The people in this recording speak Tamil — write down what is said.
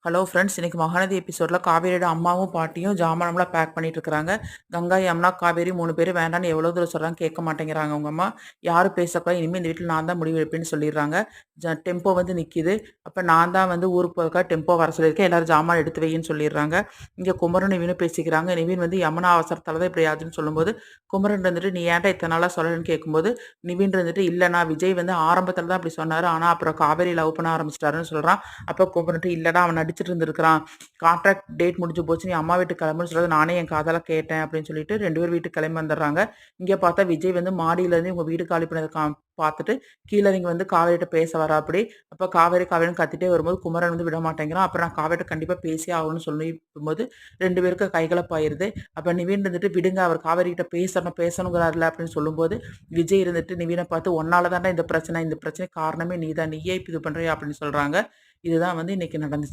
ஹலோ ஃப்ரெண்ட்ஸ், இன்னைக்கு மகாநதி எபிசோட்ல காவேரியோட அம்மாவும் பாட்டியும் ஜாமானம்லாம் பேக் பண்ணிட்டு இருக்காங்க. கங்கா, யமுனா, காவேரி 3 பேரும் வேண்டான்னு எவ்வளோ தூரம் சொல்றாங்க, கேட்க மாட்டேங்கிறாங்க அவங்க அம்மா. யாரும் பேசக்கூடாது, இனிமேல் இந்த வீட்டில் நான் தான் முடிவு எடுப்பேன்னு சொல்லிடுறாங்க. டெம்போ வந்து நிற்கிது. அப்போ நான் தான் வந்து ஊருக்கு போகிறதுக்காக டெம்போ வர சொல்லியிருக்கேன், எல்லாரும் ஜாமான் எடுத்து வைன்னு சொல்லிடுறாங்க. இங்கே குமரன் நிவினும் பேசிக்கிறாங்க. நிவின் வந்து யமுனா அவசரத்தால தான் இப்படி ஆச்சுன்னு சொல்லும்போது, குமரன் இருந்துட்டு நீ ஏன்டா இத்தனை நாளாக சொல்லணும்னு கேட்கும்போது, நிவின் இருந்துட்டு இல்லைண்ணா விஜய் வந்து ஆரம்பத்தில் தான் அப்படி சொன்னார், ஆனால் அப்புறம் காவேரி லவ் பண்ண ஆரம்பிச்சிட்டாருன்னு சொல்கிறான். அப்போ கூப்பிட்டுட்டு இல்லடா அவன் நடிச்சிட்டு இருந்திருக்கிறான், கான்ட்ராக்ட் டேட் முடிஞ்சு போச்சு, நீ அம்மா வீட்டுக்கு கிளம்புன்னு சொல்றது நானே என் காதால கேட்டேன் அப்படின்னு சொல்லிட்டு 2 பேர் வீட்டுக்கு கிளம்பி வந்துடுறாங்க. இங்கே பார்த்தா விஜய் வந்து மாடியிலேருந்து இவங்க வீடு காலி பண்ணதை பார்த்துட்டு கீழே இறங்கி வந்து காவேரிட்ட பேச வரா அப்படி. அப்போ காவேரின்னு கத்திட்டே வரும்போது குமரன் வந்து விட மாட்டேங்கிறான். அப்புறம் நான் காவேரிட்ட கண்டிப்பாக பேசியே ஆகணும்னு சொல்லும்போது 2 பேருக்கு கைகலப்பாயிருது. அப்போ நிவின் இருந்துட்டு விடுங்க, அவர் காவேரி கிட்ட பேசணுங்கிறாருல அப்படின்னு சொல்லும்போது, விஜய் இருந்துட்டு நிவினை பார்த்து உன்னால தான்டா இந்த பிரச்சனை காரணமே நீ தான், நீயே இப்ப இது பண்றியா அப்படின்னு சொல்றாங்க. இதுதான் வந்து இன்னைக்கு நடந்துச்சு.